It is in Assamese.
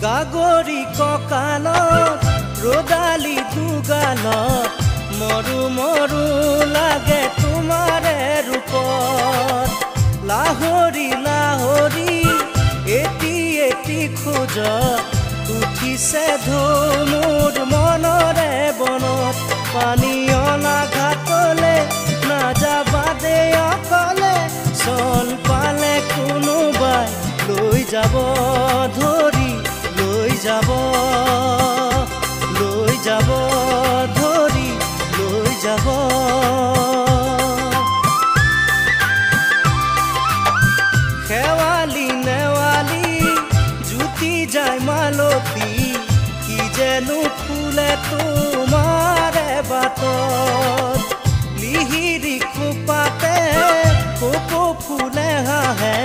গাগৰি কঁকালত ৰদালি দুগালত মৰু মৰু লাগে তোমাৰে ৰূপত লাহৰি লাহৰি এটি এটি খোজ উঠিছে ধুমুৰ মনৰে বনত পানী অনা ঘাটলে নাযাবা দে অকলে চল পালে কোনোবাই লৈ যাব ধৰি লৈ যাব ধৰি লৈ যাব খেৱালি নেৱালি জুতি যায় মালতী কি যেনো ফুলে তোমাৰে বাটত লিহিৰি খোপাতে কপৌ ফুলে হাঁহে